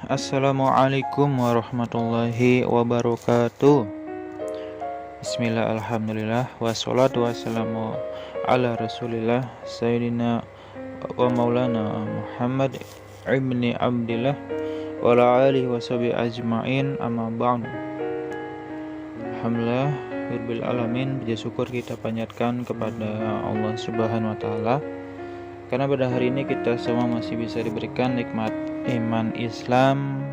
Assalamualaikum warahmatullahi wabarakatuh. Bismillah, alhamdulillah, wassalatu wassalamu ala rasulillah Sayyidina wa maulana Muhammad ibni Abdillah wa ala alihi wa sahbihi ajma'in, amma ba'du. Alhamdulillah rabbil alamin, puji syukur kita panjatkan kepada Allah Subhanahu wa taala karena pada hari ini kita semua masih bisa diberikan nikmat iman Islam,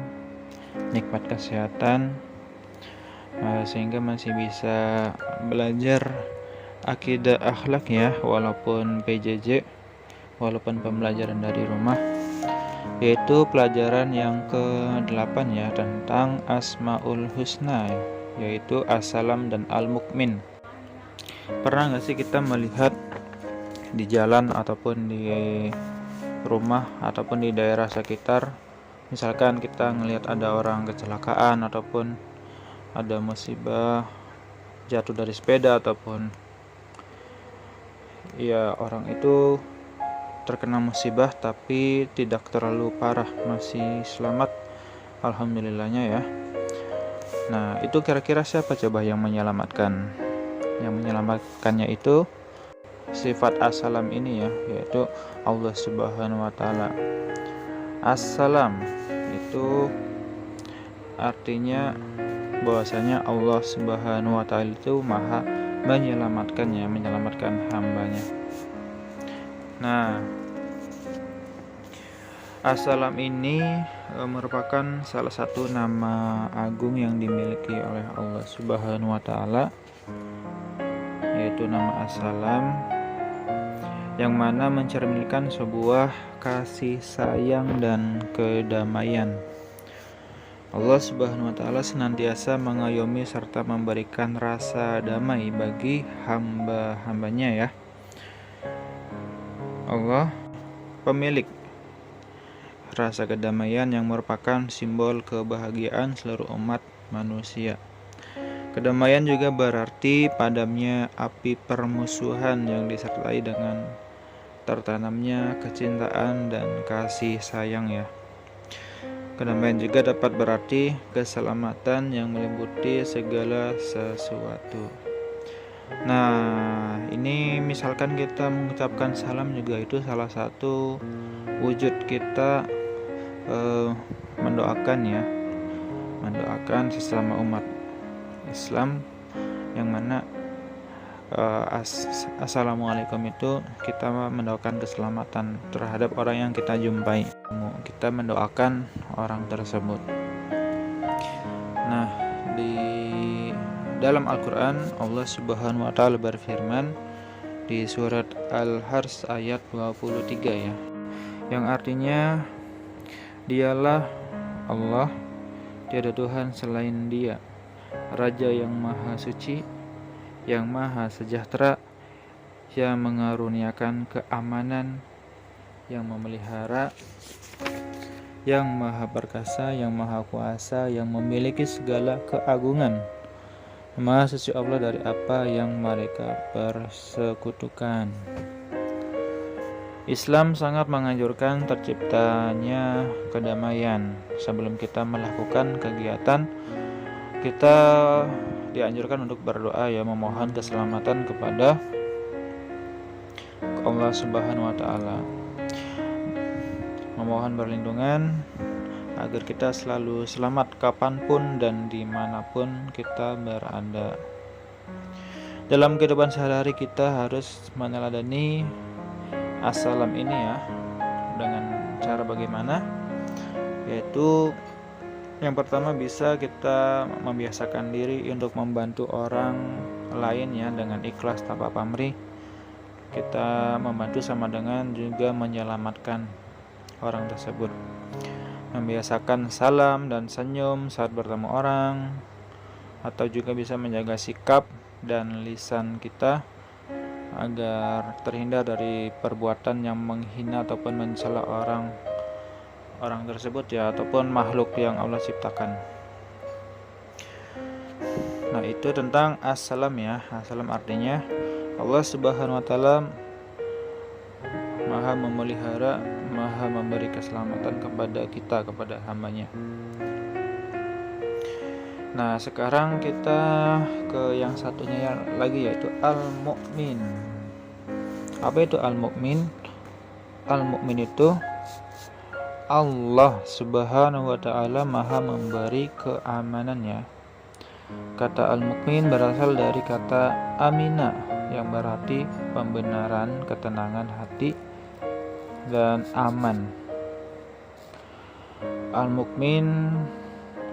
nikmat kesehatan, sehingga masih bisa belajar akidah akhlak ya, walaupun PJJ, walaupun pembelajaran dari rumah, yaitu pelajaran yang ke-8 ya, tentang Asmaul Husna, yaitu As-Salam dan Al-Mukmin. Pernah gak sih kita melihat di jalan ataupun di rumah ataupun di daerah sekitar, misalkan kita ngelihat ada orang kecelakaan ataupun ada musibah, jatuh dari sepeda ataupun ya orang itu terkena musibah tapi tidak terlalu parah, masih selamat, alhamdulillahnya ya. Nah, itu kira-kira siapa coba yang menyelamatkan? Yang menyelamatkannya itu sifat as-salam ini ya, yaitu Allah Subhanahu wa taala. As-salam itu artinya bahwasanya Allah Subhanahu wa taala itu maha menyelamatkannya, menyelamatkan hambanya. Nah, as-salam ini merupakan salah satu nama agung yang dimiliki oleh Allah Subhanahu wa taala, yaitu nama as-salam, yang mana mencerminkan sebuah kasih sayang dan kedamaian. Allah Subhanahu wa taala senantiasa mengayomi serta memberikan rasa damai bagi hamba-hambanya ya. Allah pemilik rasa kedamaian yang merupakan simbol kebahagiaan seluruh umat manusia. Kedamaian juga berarti padamnya api permusuhan yang disertai dengan tertanamnya kecintaan dan kasih sayang ya. Kedamaian juga dapat berarti keselamatan yang meliputi segala sesuatu. Nah, ini misalkan kita mengucapkan salam juga itu salah satu wujud kita mendoakan ya, mendoakan sesama umat Islam, yang mana assalamualaikum itu kita mendoakan keselamatan terhadap orang yang kita jumpai, kita mendoakan orang tersebut. Nah, di dalam Al-Quran Allah Subhanahu wa taala berfirman di surat Al-Hars ayat 23 ya, yang artinya dialah Allah, tiada Tuhan selain Dia, Raja yang maha suci, yang maha sejahtera, yang mengaruniakan keamanan, yang memelihara, yang maha perkasa, yang maha kuasa, yang memiliki segala keagungan. Maha suci Allah dari apa yang mereka persekutukan. Islam sangat menganjurkan terciptanya kedamaian. Sebelum kita melakukan kegiatan, kita dianjurkan untuk berdoa ya, memohon keselamatan kepada Allah Subhanahu wa taala, memohon perlindungan agar kita selalu selamat kapanpun dan dimanapun kita berada. Dalam kehidupan sehari-hari kita harus meneladani as-salam ini ya, dengan cara bagaimana? Yaitu yang pertama, bisa kita membiasakan diri untuk membantu orang lain ya, dengan ikhlas tanpa pamrih. Kita membantu sama dengan juga menyelamatkan orang tersebut. Membiasakan salam dan senyum saat bertemu orang, atau juga bisa menjaga sikap dan lisan kita agar terhindar dari perbuatan yang menghina ataupun mencela orang tersebut ya, ataupun makhluk yang Allah ciptakan. Nah, itu tentang as-salam ya. As-salam artinya Allah Subhanahu wa taala maha memelihara, Maha memberi keselamatan kepada kita, kepada hambanya. Nah, sekarang kita ke yang satunya lagi, yaitu Al-Mu'min. Apa itu Al-Mu'min? Al-Mu'min itu Allah Subhanahu wa ta'ala Maha memberi keamanannya. Kata Al-Mu'min berasal dari kata amina, yang berarti pembenaran, ketenangan hati, dan aman. Al-Mu'min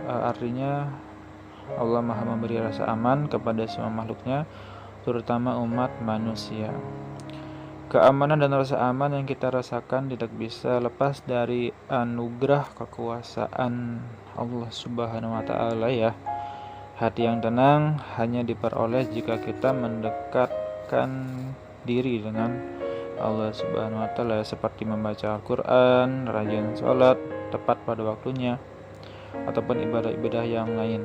artinya Allah Maha memberi rasa aman kepada semua makhluknya, terutama umat manusia. Keamanan dan rasa aman yang kita rasakan tidak bisa lepas dari anugerah kekuasaan Allah Subhanahu wa ta'ala ya. Hati yang tenang hanya diperoleh jika kita mendekatkan diri dengan Allah Subhanahu wa ta'ala, seperti membaca Al-Quran, rajin sholat tepat pada waktunya, ataupun ibadah-ibadah yang lain.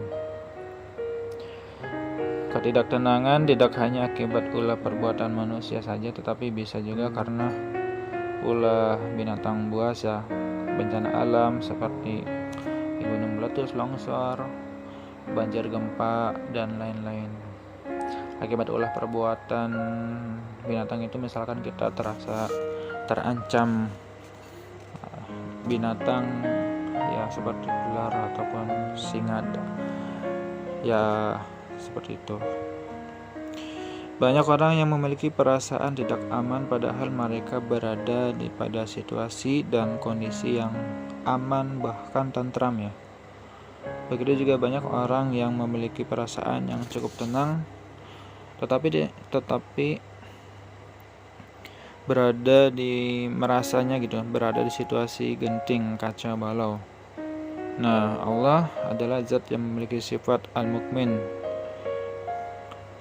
Ketidaktenangan tidak hanya akibat ulah perbuatan manusia saja, tetapi bisa juga karena ulah binatang buasa, bencana alam seperti gunung meletus, longsor, banjir, gempa, dan lain-lain. Akibat ulah perbuatan binatang itu, misalkan kita terasa terancam binatang ya, seperti ular ataupun singa ya, seperti itu. Banyak orang yang memiliki perasaan tidak aman padahal mereka berada pada situasi dan kondisi yang aman, bahkan tentram ya. Begitu juga banyak orang yang memiliki perasaan yang cukup tenang tetapi berada di situasi genting, kacau balau. Nah, Allah adalah zat yang memiliki sifat Al-Mu'min,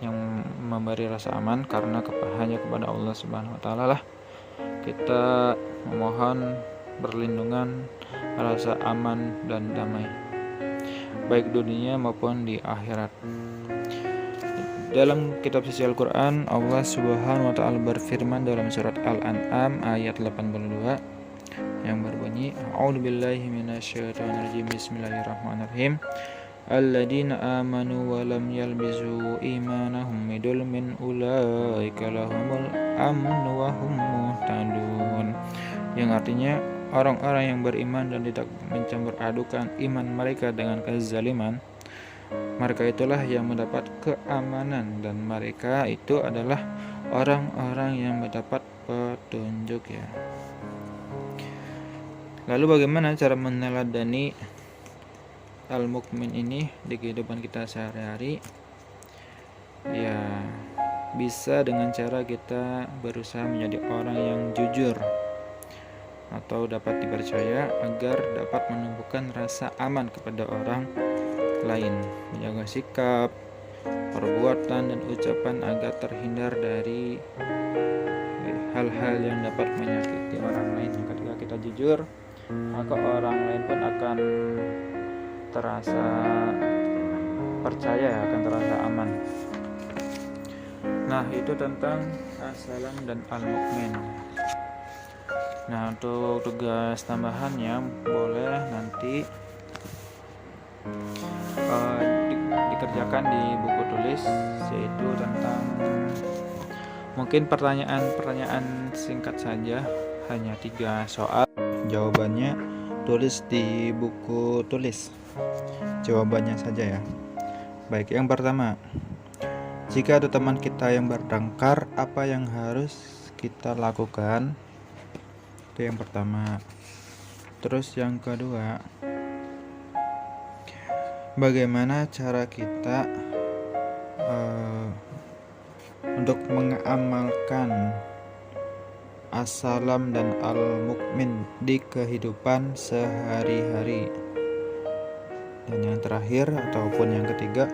yang memberi rasa aman, karena hanya kepada Allah Subhanahu wa ta'ala lah kita memohon perlindungan, rasa aman dan damai, baik dunia maupun di akhirat. Dalam kitab suci Al-Quran, Allah Subhanahu wa ta'ala berfirman dalam surat Al-An'am ayat 82 yang berbunyi, A'udzubillahi minasyaitonirrajim, Bismillahirrahmanirrahim. Alladzina amanu wa lam yalbisu imanahum bidulmin ulaika lahumul amnu wa hum muhtadun. Yang artinya, orang-orang yang beriman dan tidak mencampur adukan iman mereka dengan kezaliman, mereka itulah yang mendapat keamanan, dan mereka itu adalah orang-orang yang mendapat petunjuk ya. Lalu bagaimana cara meneladani Al-Mu'min ini di kehidupan kita sehari-hari? Ya, bisa dengan cara kita berusaha menjadi orang yang jujur atau dapat dipercaya agar dapat menumbuhkan rasa aman kepada orang lain, menjaga sikap, perbuatan, dan ucapan agar terhindar dari hal-hal yang dapat menyakiti orang lain. Ketika kita jujur, maka orang lain pun akan terasa percaya, akan terasa aman. Nah, itu tentang As-Salam dan Al-Mu'min. Nah, untuk tugas tambahannya boleh nanti dikerjakan di buku tulis, yaitu tentang mungkin pertanyaan singkat saja, hanya 3 soal. Jawabannya tulis di buku tulis, jawabannya saja ya. Baik, yang pertama, jika ada teman kita yang bertengkar, apa yang harus kita lakukan? Itu yang pertama. Terus yang kedua, bagaimana cara kita untuk mengamalkan As-Salam dan Al-Mu'min di kehidupan sehari-hari? Dan yang terakhir ataupun yang ketiga,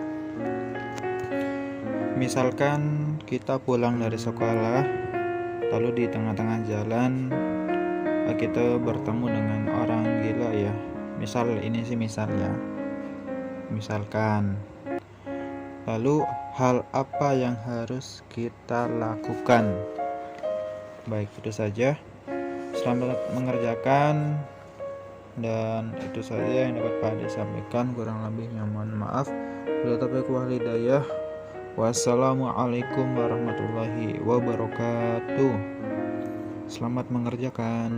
misalkan kita pulang dari sekolah, lalu di tengah-tengah jalan kita bertemu dengan orang gila ya. Misalkan. Lalu hal apa yang harus kita lakukan? Baik, itu saja. Selamat mengerjakan. Dan itu saja yang dapat Pak Ade sampaikan, kurang lebihnya mohon maaf. Bila taufiq wal hidayah. Wassalamualaikum warahmatullahi wabarakatuh. Selamat mengerjakan.